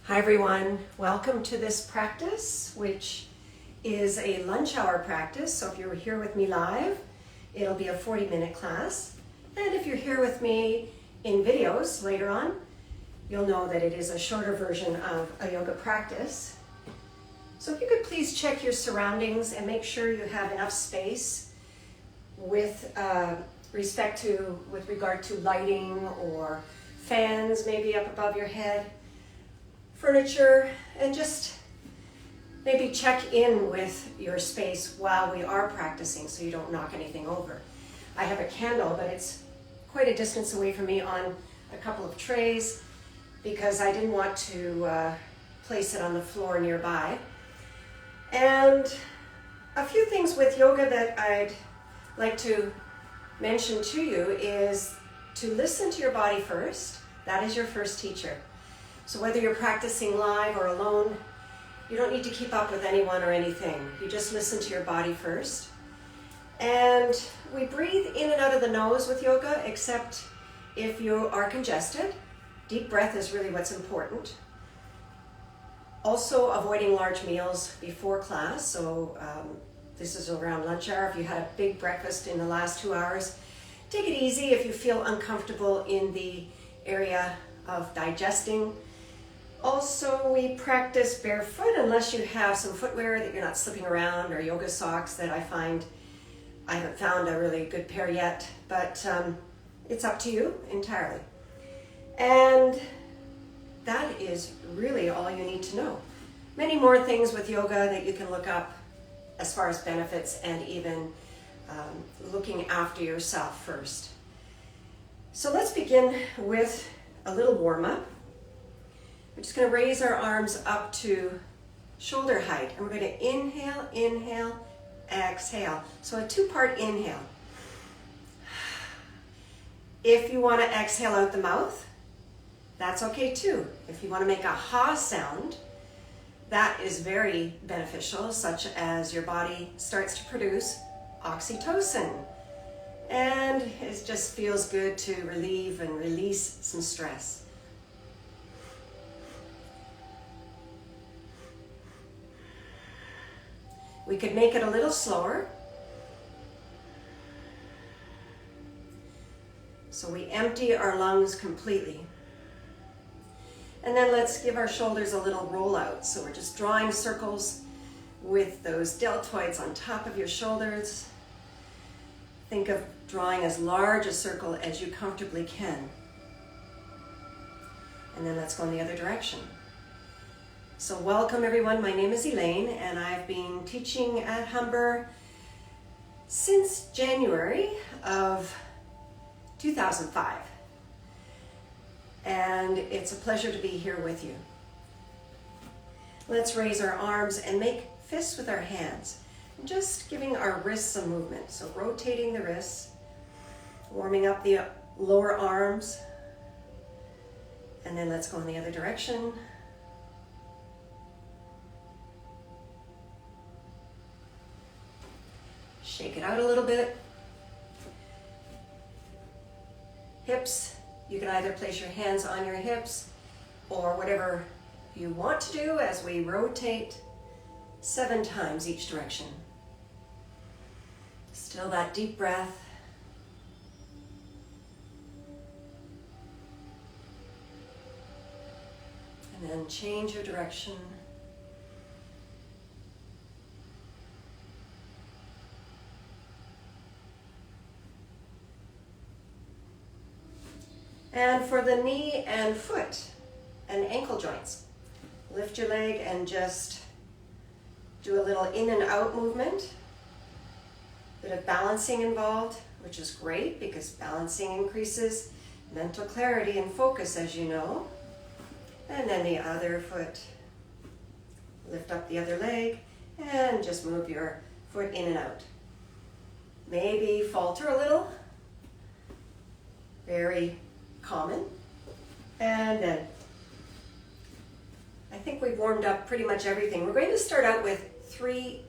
Hi everyone, welcome to this practice, which is a lunch hour practice. So if you're here with me live, it'll be a 40-minute class. And if you're here with me in videos later on, you'll know that it is a shorter version of a yoga practice. So if you could please check your surroundings and make sure you have enough space with regard to lighting or fans maybe up above your head, furniture, and just maybe check in with your space while we are practicing so you don't knock anything over. I have a candle, but it's quite a distance away from me on a couple of trays because I didn't want to place it on the floor nearby. And a few things with yoga that I'd like to mention to you is to listen to your body first. That is your first teacher. So whether you're practicing live or alone, you don't need to keep up with anyone or anything. You just listen to your body first. And we breathe in and out of the nose with yoga, except if you are congested. Deep breath is really what's important. Also avoiding large meals before class. So this is around lunch hour. If you had a big breakfast in the last 2 hours, take it easy if you feel uncomfortable in the area of digesting. Also, we practice barefoot unless you have some footwear that you're not slipping around, or yoga socks that I haven't found a really good pair yet, but it's up to you entirely. And that is really all you need to know. Many more things with yoga that you can look up as far as benefits and even looking after yourself first. So let's begin with a little warm-up. We're just going to raise our arms up to shoulder height, and we're going to inhale, inhale, exhale. So a two-part inhale. If you want to exhale out the mouth, that's okay too. If you want to make a ha sound, that is very beneficial, such as your body starts to produce oxytocin. And it just feels good to relieve and release some stress. We could make it a little slower. So we empty our lungs completely. And then let's give our shoulders a little roll out. So we're just drawing circles with those deltoids on top of your shoulders. Think of drawing as large a circle as you comfortably can. And then let's go in the other direction. So welcome everyone, my name is Elaine and I've been teaching at Humber since January of 2005. And it's a pleasure to be here with you. Let's raise our arms and make fists with our hands. Just giving our wrists some movement. So rotating the wrists, warming up the lower arms. And then let's go in the other direction. Shake it out a little bit. Hips, you can either place your hands on your hips or whatever you want to do as we rotate 7 times each direction. Still that deep breath. And then change your direction. And for the knee and foot and ankle joints, lift your leg and just do a little in and out movement. Bit of balancing involved, which is great because balancing increases mental clarity and focus, as you know. And then the other foot. Lift up the other leg and just move your foot in and out. Maybe falter a little. Very common. And then I think we've warmed up pretty much everything. We're going to start out with 3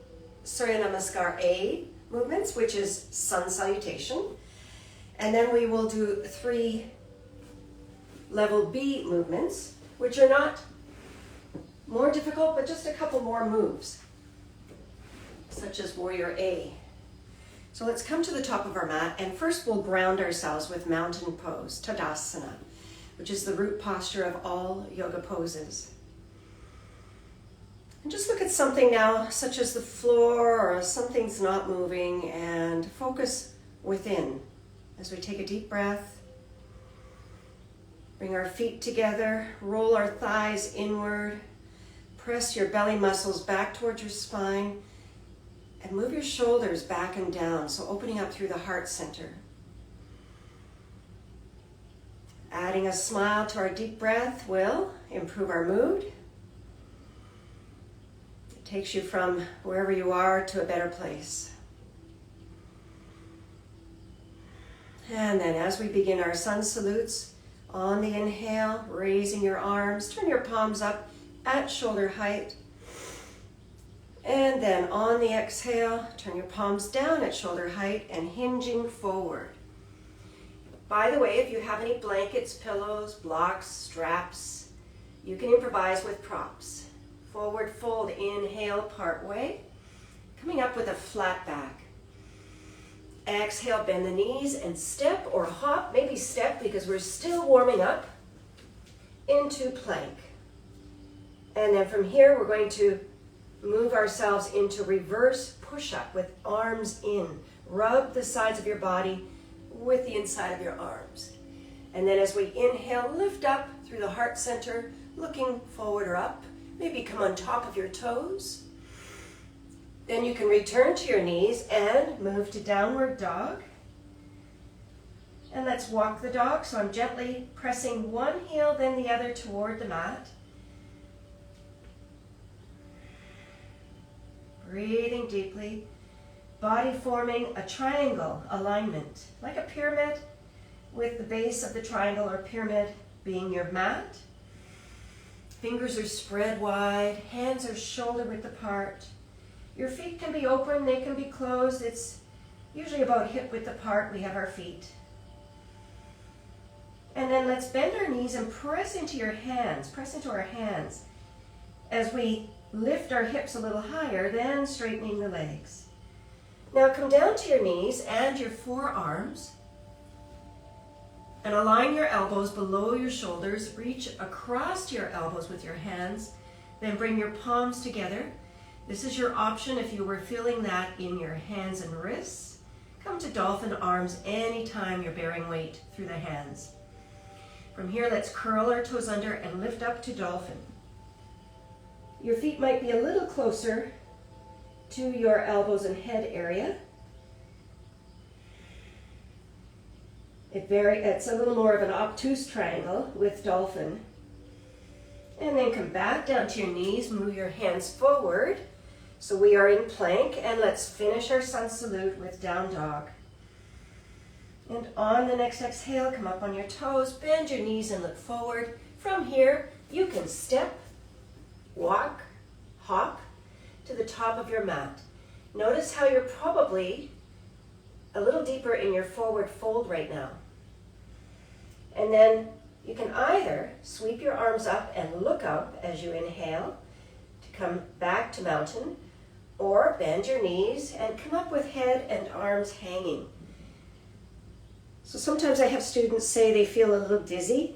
Surya Namaskar A movements, which is sun salutation. And then we will do 3 level B movements, which are not more difficult, but just a couple more moves, such as Warrior A. So let's come to the top of our mat, and first we'll ground ourselves with mountain pose, Tadasana, which is the root posture of all yoga poses. And just look at something now, such as the floor or something's not moving, and focus within as we take a deep breath. Bring our feet together, roll our thighs inward, press your belly muscles back towards your spine, and move your shoulders back and down, so opening up through the heart center. Adding a smile to our deep breath will improve our mood. It takes you from wherever you are to a better place. And then as we begin our sun salutes, on the inhale, raising your arms, turn your palms up at shoulder height. And then on the exhale, turn your palms down at shoulder height and hinging forward. By the way, if you have any blankets, pillows, blocks, straps, you can improvise with props. Forward fold, inhale, part way. Coming up with a flat back. Exhale, bend the knees and step or hop, maybe step because we're still warming up, into plank. And then from here, we're going to move ourselves into reverse push-up with arms in. Rub the sides of your body with the inside of your arms. And then as we inhale, lift up through the heart center, looking forward or up. Maybe come on top of your toes. Then you can return to your knees and move to downward dog. And let's walk the dog. So I'm gently pressing one heel, then the other toward the mat. Breathing deeply, body forming a triangle alignment, like a pyramid, with the base of the triangle or pyramid being your mat. Fingers are spread wide, hands are shoulder width apart. Your feet can be open, they can be closed. It's usually about hip width apart, we have our feet. And then let's bend our knees and press into your hands, press into our hands as we lift our hips a little higher, then straightening the legs. Now come down to your knees and your forearms and align your elbows below your shoulders. Reach across to your elbows with your hands, then bring your palms together. This is your option if you were feeling that in your hands and wrists. Come to dolphin arms anytime you're bearing weight through the hands. From here, let's curl our toes under and lift up to dolphin. Your feet might be a little closer to your elbows and head area. It's a little more of an obtuse triangle with dolphin. And then come back down to your knees, move your hands forward. So we are in plank, and let's finish our sun salute with down dog. And on the next exhale, come up on your toes, bend your knees and look forward. From here, you can step, walk, hop to the top of your mat. Notice how you're probably a little deeper in your forward fold right now. And then you can either sweep your arms up and look up as you inhale to come back to mountain, or bend your knees and come up with head and arms hanging. So sometimes I have students say they feel a little dizzy.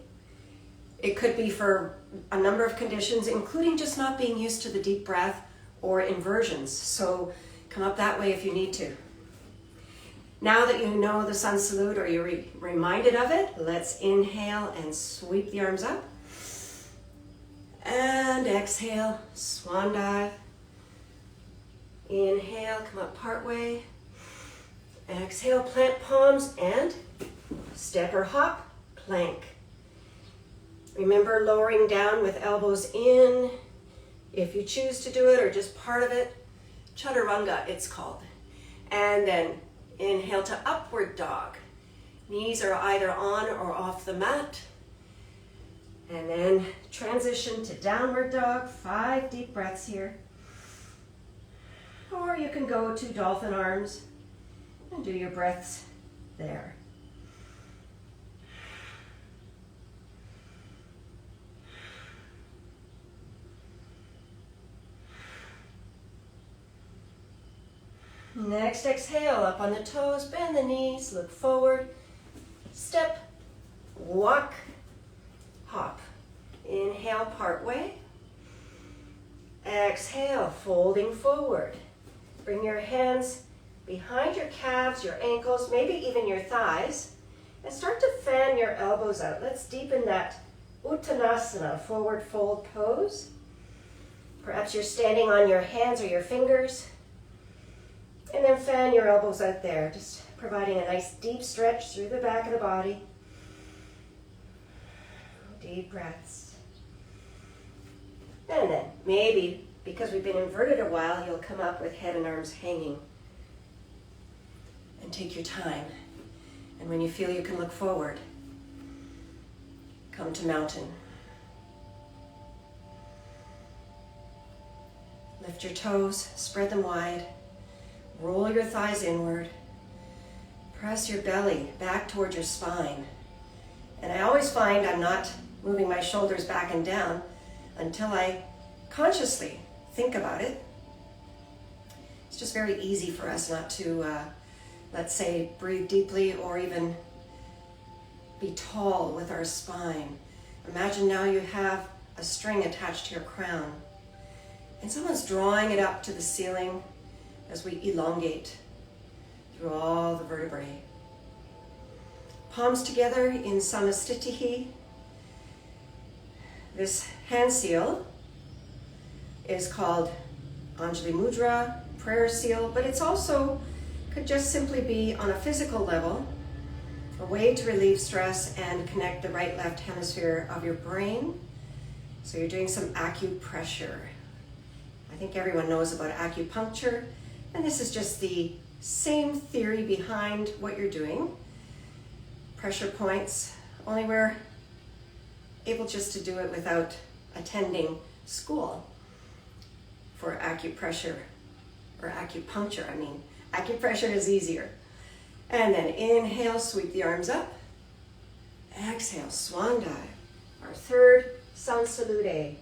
It could be for a number of conditions, including just not being used to the deep breath or inversions. So come up that way if you need to. Now that you know the sun salute or you're reminded of it, let's inhale and sweep the arms up. And exhale, swan dive. Inhale, come up partway. Exhale, plant palms and step or hop, plank. Remember lowering down with elbows in, if you choose to do it or just part of it. Chaturanga, it's called. And then inhale to upward dog. Knees are either on or off the mat. And then transition to downward dog, 5 deep breaths here. Or you can go to dolphin arms and do your breaths there. Next exhale, up on the toes, bend the knees, look forward, step, walk, hop. Inhale, part way. Exhale, folding forward. Bring your hands behind your calves, your ankles, maybe even your thighs, and start to fan your elbows out. Let's deepen that Uttanasana, forward fold pose. Perhaps you're standing on your hands or your fingers. And then fan your elbows out there, just providing a nice deep stretch through the back of the body. Deep breaths. And then maybe, because we've been inverted a while, you'll come up with head and arms hanging. And take your time. And when you feel you can look forward, come to mountain. Lift your toes, spread them wide. Roll your thighs inward. Press your belly back towards your spine. And I always find I'm not moving my shoulders back and down until I consciously think about it. It's just very easy for us not to, let's say, breathe deeply or even be tall with our spine. Imagine now you have a string attached to your crown and someone's drawing it up to the ceiling as we elongate through all the vertebrae. Palms together in Samastitihi. This hand seal is called Anjali Mudra, prayer seal, but it's also could just simply be on a physical level, a way to relieve stress and connect the right-left hemisphere of your brain. So you're doing some acupressure. I think everyone knows about acupuncture. And this is just the same theory behind what you're doing. Pressure points, only we're able just to do it without attending school for acupressure, or acupuncture, I mean. Acupressure is easier. And then inhale, sweep the arms up. Exhale, swan dive. Our third sun salute.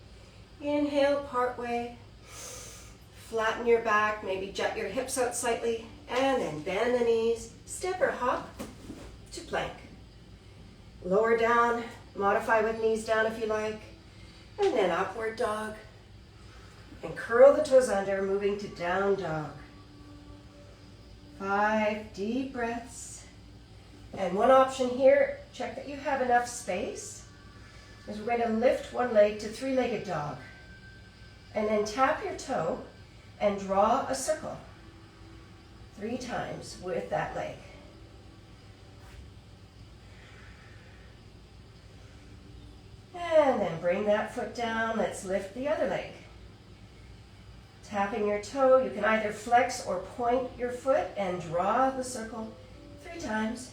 Inhale, part way. Flatten your back, maybe jut your hips out slightly, and then bend the knees, step or hop to plank. Lower down, modify with knees down if you like, and then upward dog. And curl the toes under, moving to down dog. 5 deep breaths. And one option here, check that you have enough space, is we're going to lift one leg to three-legged dog. And then tap your toe and draw a circle 3 times with that leg. And then bring that foot down. Let's lift the other leg. Tapping your toe, you can either flex or point your foot and draw the circle 3 times.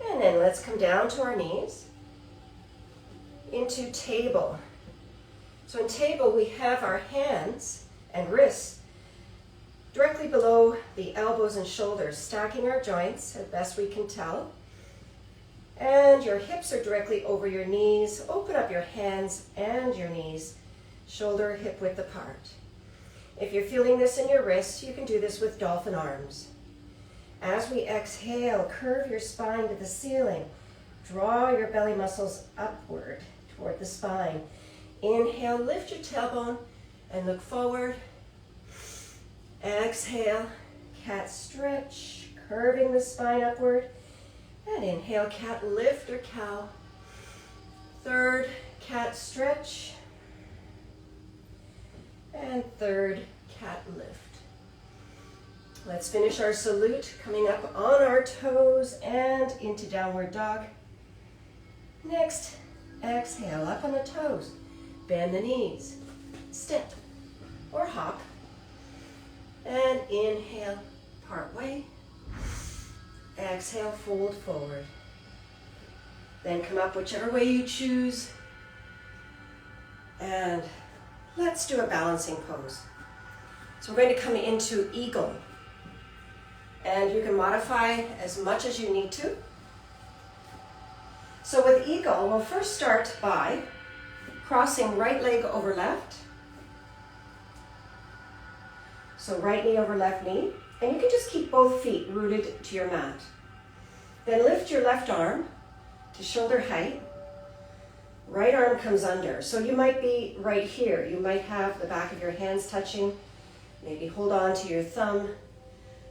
And then let's come down to our knees into table. So in table, we have our hands and wrists directly below the elbows and shoulders, stacking our joints as best we can tell. And your hips are directly over your knees. Open up your hands and your knees, shoulder hip width apart. If you're feeling this in your wrists, you can do this with dolphin arms. As we exhale, curve your spine to the ceiling. Draw your belly muscles upward toward the spine. Inhale, lift your tailbone and look forward. Exhale, cat stretch, curving the spine upward. And inhale, cat lift or cow. Third, cat stretch. And third, cat lift. Let's finish our salute, coming up on our toes and into downward dog. Next, exhale, up on the toes. Bend the knees, step or hop, and inhale, part way. Exhale, fold forward. Then come up whichever way you choose. And let's do a balancing pose. So we're going to come into eagle. And you can modify as much as you need to. So with eagle, we'll first start by crossing right leg over left. So right knee over left knee. And you can just keep both feet rooted to your mat. Then lift your left arm to shoulder height. Right arm comes under. So you might be right here. You might have the back of your hands touching. Maybe hold on to your thumb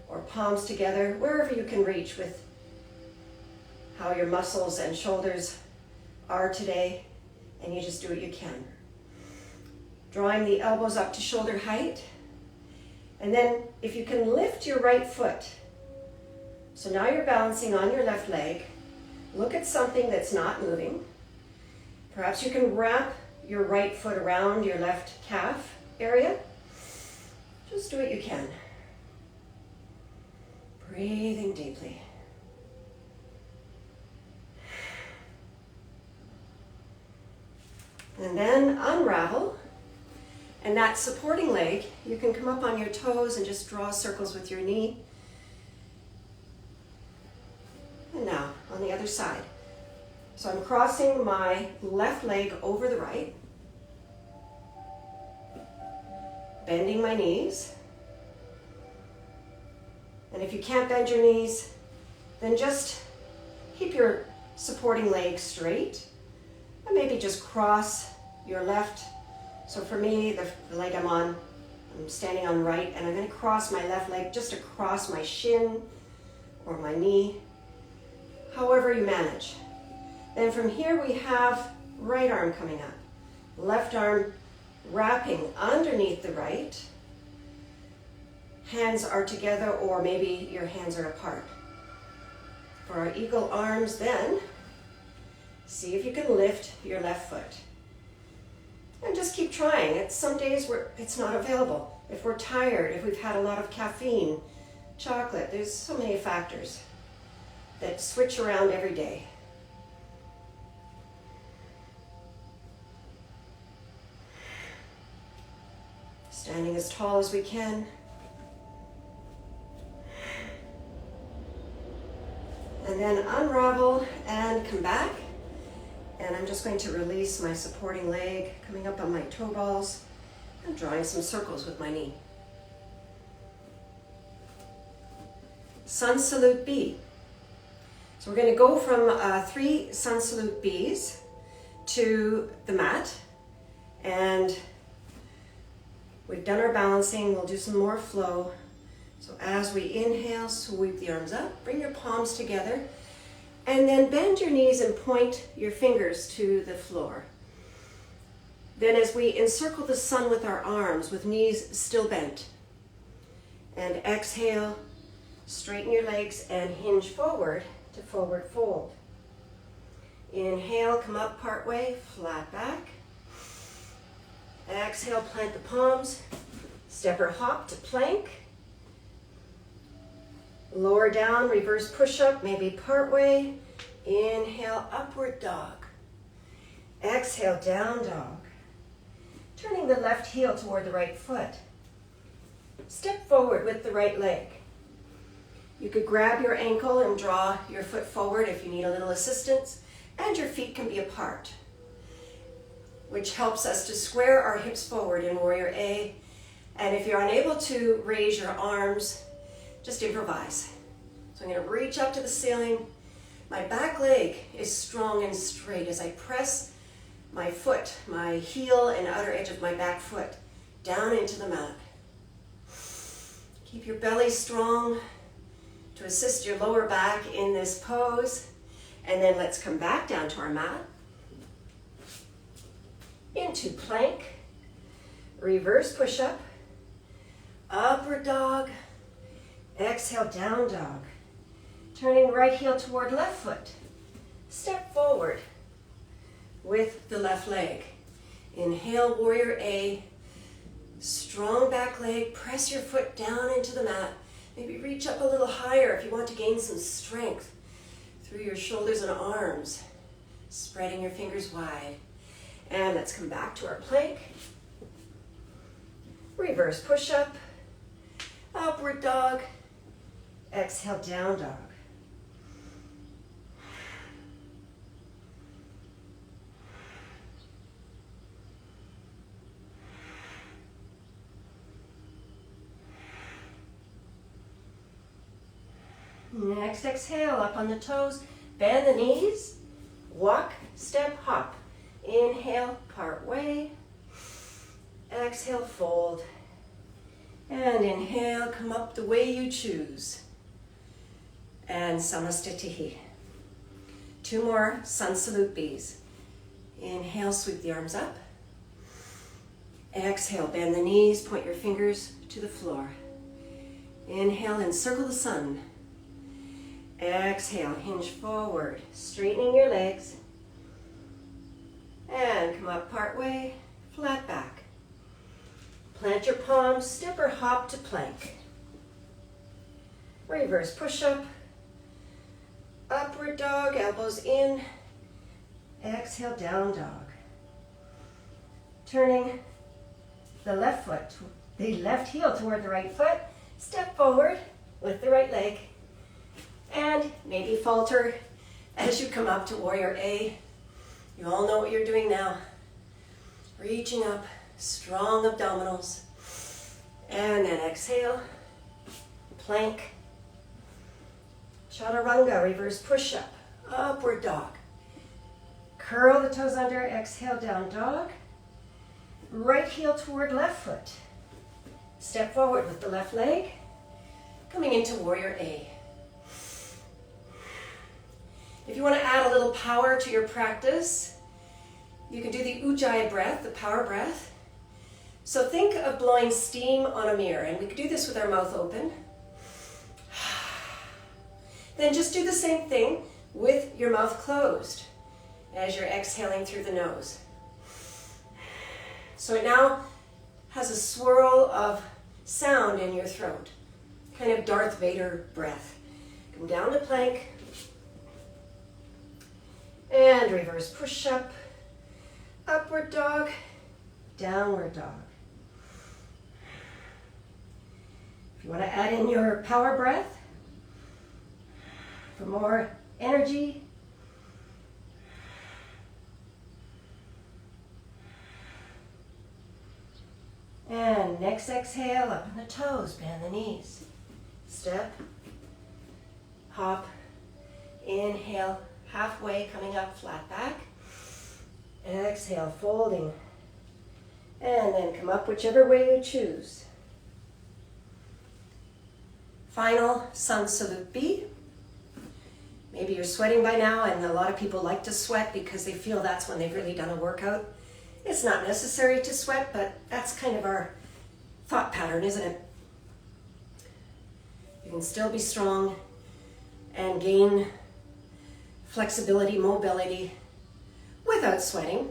or palms together, wherever you can reach with how your muscles and shoulders are today. And you just do what you can. Drawing the elbows up to shoulder height. And then if you can lift your right foot. So now you're balancing on your left leg. Look at something that's not moving. Perhaps you can wrap your right foot around your left calf area. Just do what you can. Breathing deeply. And then unravel. And that supporting leg, you can come up on your toes and just draw circles with your knee. And now, on the other side. So I'm crossing my left leg over the right. Bending my knees. And if you can't bend your knees, then just keep your supporting leg straight. And maybe just cross your left. So for me, the leg I'm on, I'm standing on right, and I'm going to cross my left leg just across my shin or my knee, however you manage. Then from here we have right arm coming up, left arm wrapping underneath the right. Hands are together, or maybe your hands are apart. For our eagle arms then, see if you can lift your left foot. And just keep trying. It's some days where it's not available. If we're tired, if we've had a lot of caffeine, chocolate, there's so many factors that switch around every day. Standing as tall as we can. And then unravel and come back. And I'm just going to release my supporting leg, coming up on my toe balls, and drawing some circles with my knee. Sun Salute B. So we're going to go from 3 Sun Salute Bs to the mat. And we've done our balancing. We'll do some more flow. So as we inhale, sweep the arms up, bring your palms together. And then bend your knees and point your fingers to the floor. Then as we encircle the sun with our arms, with knees still bent. And exhale, straighten your legs and hinge forward to forward fold. Inhale, come up partway, flat back. Exhale, plant the palms. Step or hop to plank. Lower down, reverse push-up, maybe partway. Inhale, upward dog. Exhale, down dog. Turning the left heel toward the right foot. Step forward with the right leg. You could grab your ankle and draw your foot forward if you need a little assistance, and your feet can be apart, which helps us to square our hips forward in Warrior A. And if you're unable to raise your arms, just improvise. So I'm going to reach up to the ceiling. My back leg is strong and straight as I press my foot, my heel and outer edge of my back foot down into the mat. Keep your belly strong to assist your lower back in this pose. And then let's come back down to our mat. Into plank, reverse push-up, upward dog. Exhale, down dog. Turning right heel toward left foot. Step forward with the left leg. Inhale, Warrior A. Strong back leg. Press your foot down into the mat. Maybe reach up a little higher if you want to gain some strength through your shoulders and arms. Spreading your fingers wide. And let's come back to our plank. Reverse push-up. Upward dog. Exhale, down dog. Next exhale, up on the toes, bend the knees, walk, step, hop. Inhale, part way. Exhale, fold. And inhale, come up the way you choose. And Samasthiti. 2 more sun salute Bs. Inhale, sweep the arms up. Exhale, bend the knees, point your fingers to the floor. Inhale, encircle the sun. Exhale, hinge forward, straightening your legs. And come up part way, flat back. Plant your palms, step or hop to plank. Reverse push-up. Upward dog, elbows in. Exhale, down dog. Turning the left heel toward the right foot. Step forward with the right leg. And maybe falter as you come up to warrior A. You all know what you're doing now. Reaching up, strong abdominals. And then exhale, plank. Chaturanga, reverse push-up, upward dog. Curl the toes under, exhale, down dog. Right heel toward left foot. Step forward with the left leg. Coming into warrior A. If you want to add a little power to your practice, you can do the Ujjayi breath, the power breath. So think of blowing steam on a mirror, and we could do this with our mouth open. Then just do the same thing with your mouth closed as you're exhaling through the nose. So it now has a swirl of sound in your throat, kind of Darth Vader breath. Come down to plank. And reverse push-up, upward dog, downward dog. If you want to add in your power breath for more energy, and next exhale, up on the toes, bend the knees. Step, hop, inhale, halfway, coming up, flat back. Exhale, folding. And then come up whichever way you choose. Final sun salute B. Maybe you're sweating by now, and a lot of people like to sweat because they feel that's when they've really done a workout. It's not necessary to sweat, but that's kind of our thought pattern, isn't it? You can still be strong and gain flexibility, mobility without sweating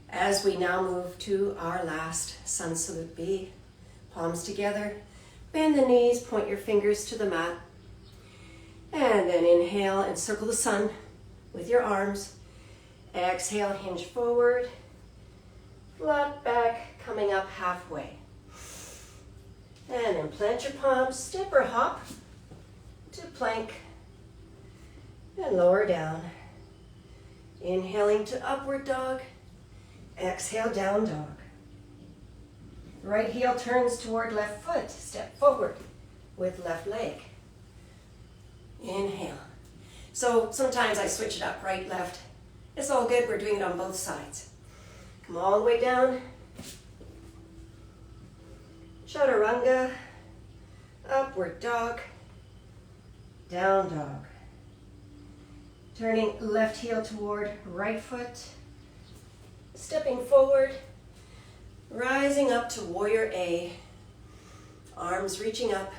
as we now move to our last sun salute B. Palms together, bend the knees, point your fingers to the mat, and then inhale, encircle the sun with your arms. Exhale, hinge forward, flat back, coming up halfway. And then plant your palms, step or hop to plank, and lower down. Inhaling to upward dog, exhale, down dog. Right heel turns toward left foot, step forward with left leg. Inhale. So sometimes I switch it up, right, left. It's all good, we're doing it on both sides. Come all the way down. Chaturanga, upward dog, down dog. Turning left heel toward right foot, stepping forward, rising up to warrior A, arms reaching up,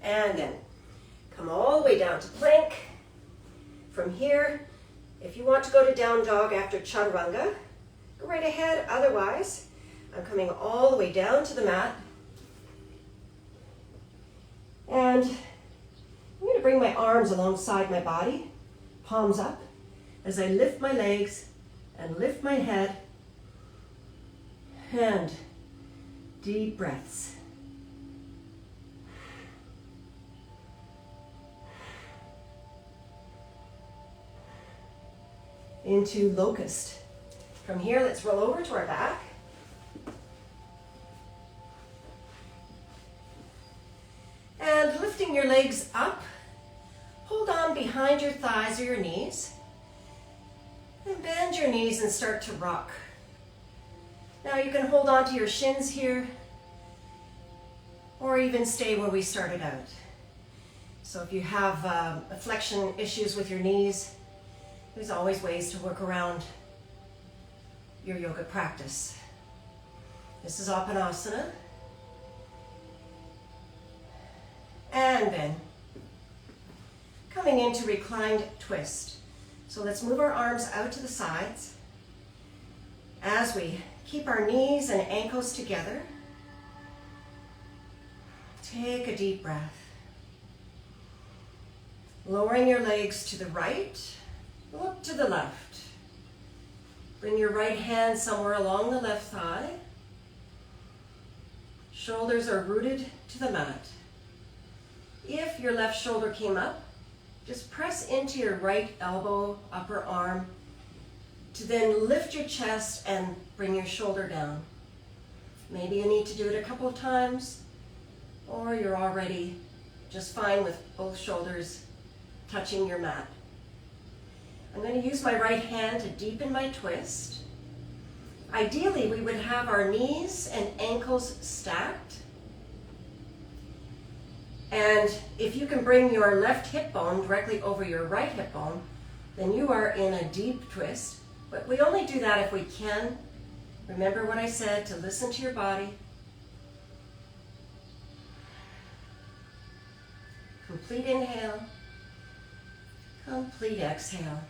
and then come all the way down to plank. From here, if you want to go to down dog after chaturanga, go right ahead. Otherwise, I'm coming all the way down to the mat. And I'm going to bring my arms alongside my body, palms up, as I lift my legs and lift my head. And deep breaths. Into locust. From here, let's roll over to our back. And behind your thighs or your knees. And bend your knees and start to rock. Now you can hold on to your shins here, or even stay where we started out. So if you have flexion issues with your knees, there's always ways to work around your yoga practice. This is Apanasana. And then coming into reclined twist. So let's move our arms out to the sides as we keep our knees and ankles together. Take a deep breath. Lowering your legs to the right, look to the left. Bring your right hand somewhere along the left thigh. Shoulders are rooted to the mat. If your left shoulder came up, just press into your right elbow, upper arm, to then lift your chest and bring your shoulder down. Maybe you need to do it a couple of times, or you're already just fine with both shoulders touching your mat. I'm going to use my right hand to deepen my twist. Ideally, we would have our knees and ankles stacked. And if you can bring your left hip bone directly over your right hip bone, then you are in a deep twist. But we only do that if we can. Remember what I said, to listen to your body. Complete inhale. Complete exhale.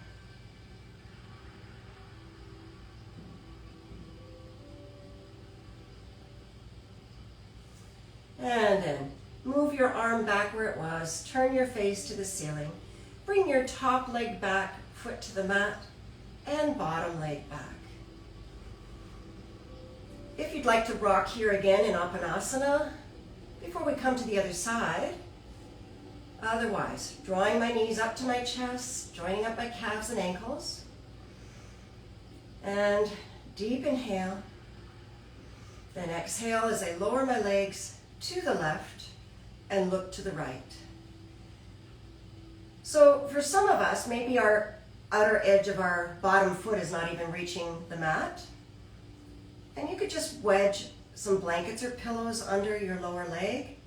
And then move your arm back where it was. Turn your face to the ceiling. Bring your top leg back, foot to the mat, and bottom leg back. If you'd like to rock here again in Apanasana, before we come to the other side, otherwise, drawing my knees up to my chest, joining up my calves and ankles, and deep inhale, then exhale as I lower my legs to the left and look to the right. So for some of us, maybe our outer edge of our bottom foot is not even reaching the mat. And you could just wedge some blankets or pillows under your lower leg.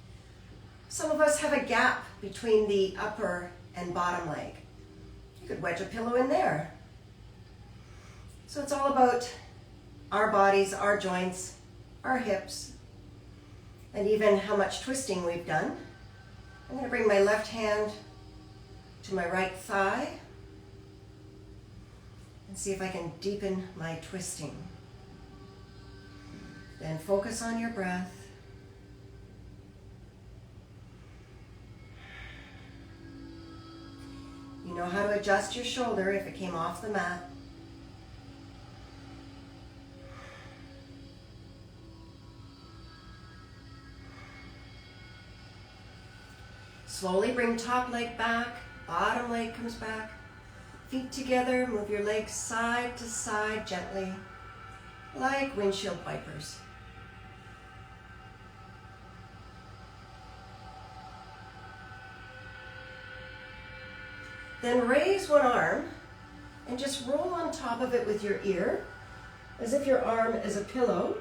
Some of us have a gap between the upper and bottom leg. You could wedge a pillow in there. So it's all about our bodies, our joints, our hips, and even how much twisting we've done. I'm going to bring my left hand to my right thigh and see if I can deepen my twisting. Then focus on your breath. You know how to adjust your shoulder if it came off the mat. Slowly bring top leg back, bottom leg comes back. Feet together, move your legs side to side gently, like windshield wipers. Then raise one arm and just roll on top of it with your ear, as if your arm is a pillow.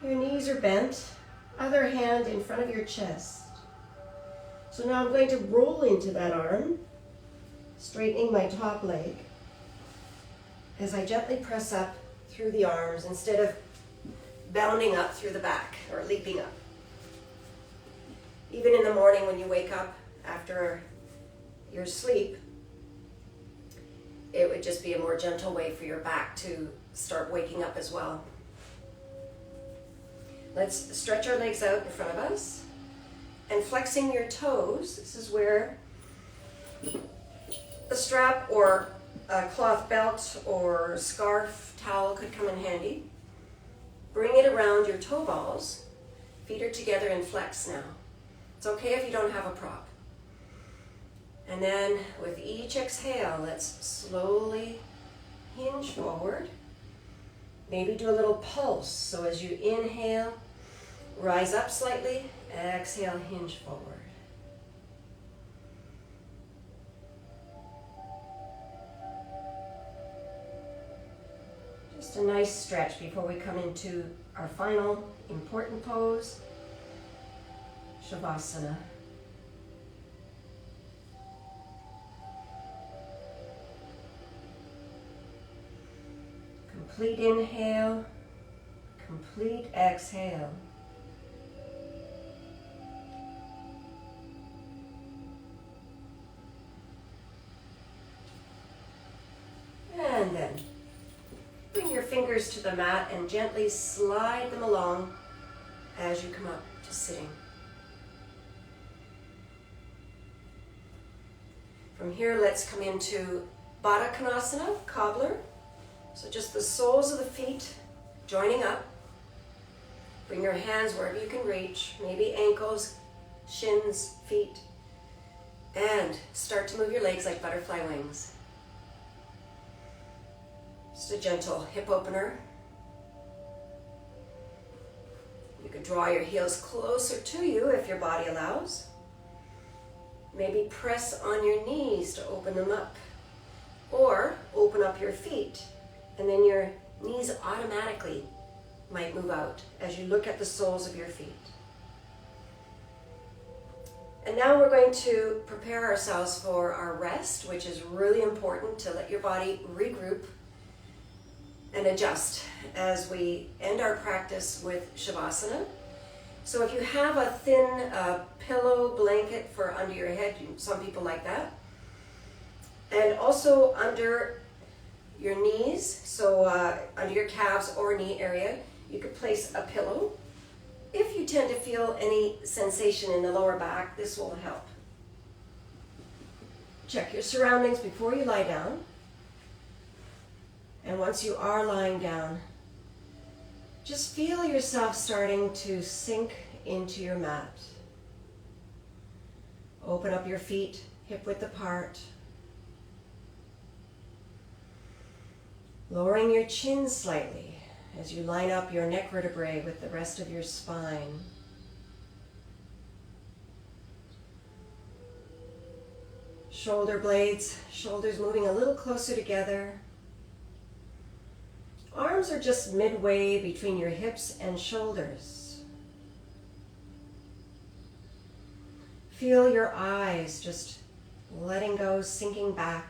Your knees are bent, other hand in front of your chest. So now I'm going to roll into that arm, straightening my top leg as I gently press up through the arms instead of bounding up through the back or leaping up. Even in the morning when you wake up after your sleep, it would just be a more gentle way for your back to start waking up as well. Let's stretch our legs out in front of us. And flexing your toes, this is where a strap or a cloth belt or scarf, towel could come in handy. Bring it around your toe balls. Feet are together and flex now. It's okay if you don't have a prop. And then with each exhale, let's slowly hinge forward. Maybe do a little pulse. So as you inhale, rise up slightly. Exhale, hinge forward. Just a nice stretch before we come into our final important pose, Shavasana. Complete inhale, complete exhale. And then bring your fingers to the mat and gently slide them along as you come up to sitting. From here, let's come into Baddha Konasana, cobbler. So just the soles of the feet joining up. Bring your hands wherever you can reach, maybe ankles, shins, feet, and start to move your legs like butterfly wings. Just a gentle hip opener. You could draw your heels closer to you if your body allows. Maybe press on your knees to open them up. Or open up your feet, and then your knees automatically might move out as you look at the soles of your feet. And now we're going to prepare ourselves for our rest, which is really important to let your body regroup and adjust as we end our practice with Shavasana. So if you have a thin pillow blanket for under your head, some people like that, and also under your knees, so under your calves or knee area, you could place a pillow. If you tend to feel any sensation in the lower back, this will help. Check your surroundings before you lie down. And once you are lying down, just feel yourself starting to sink into your mat. Open up your feet, hip width apart. Lowering your chin slightly as you line up your neck vertebrae with the rest of your spine. Shoulder blades, shoulders moving a little closer together. Arms are just midway between your hips and shoulders. Feel your eyes just letting go, sinking back.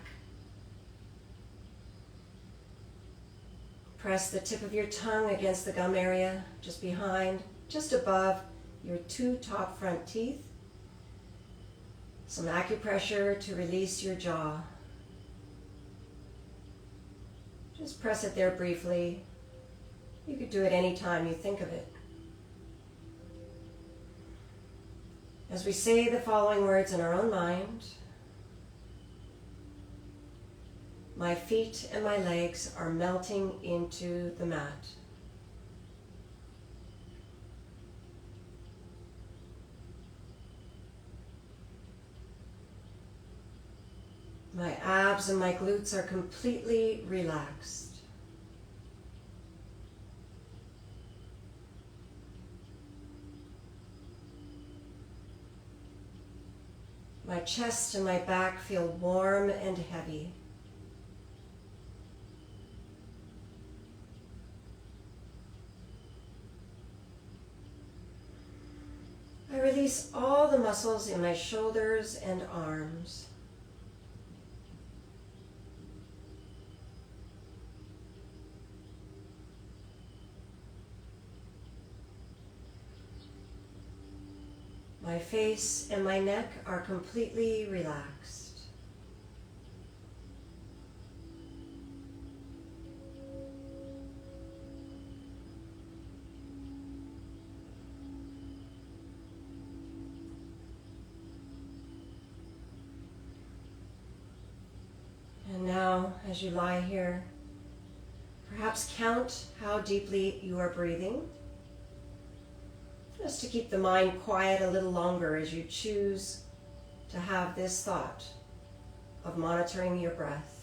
Press the tip of your tongue against the gum area, just behind, just above your two top front teeth. Some acupressure to release your jaw. Just press it there briefly. You could do it anytime you think of it. As we say the following words in our own mind, my feet and my legs are melting into the mat. My abs and my glutes are completely relaxed. My chest and my back feel warm and heavy. I release all the muscles in my shoulders and arms. My face and my neck are completely relaxed. And now, as you lie here, perhaps count how deeply you are breathing, just to keep the mind quiet a little longer as you choose to have this thought of monitoring your breath.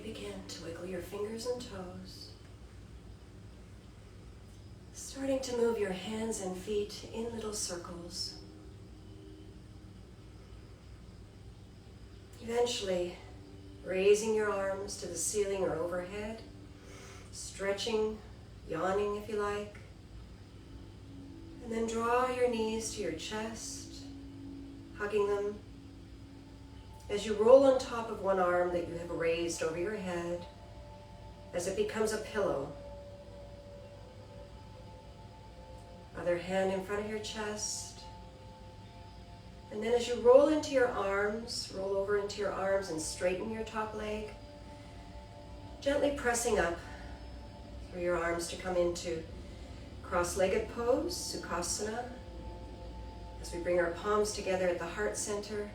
slowly begin to wiggle your fingers and toes. Starting to move your hands and feet in little circles. Eventually, raising your arms to the ceiling or overhead, stretching, yawning if you like, and then draw your knees to your chest, hugging them. As you roll on top of one arm that you have raised over your head, as it becomes a pillow, other hand in front of your chest, and then as you roll into your arms, roll over into your arms and straighten your top leg, gently pressing up through your arms to come into cross-legged pose, Sukhasana, as we bring our palms together at the heart center.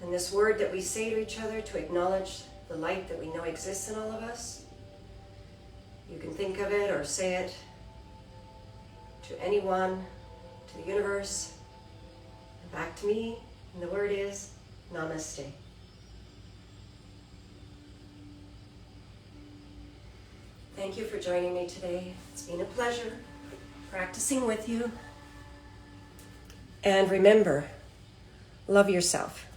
And this word that we say to each other to acknowledge the light that we know exists in all of us, you can think of it or say it to anyone, to the universe, and back to me, and the word is Namaste. Thank you for joining me today. It's been a pleasure practicing with you. And remember, love yourself.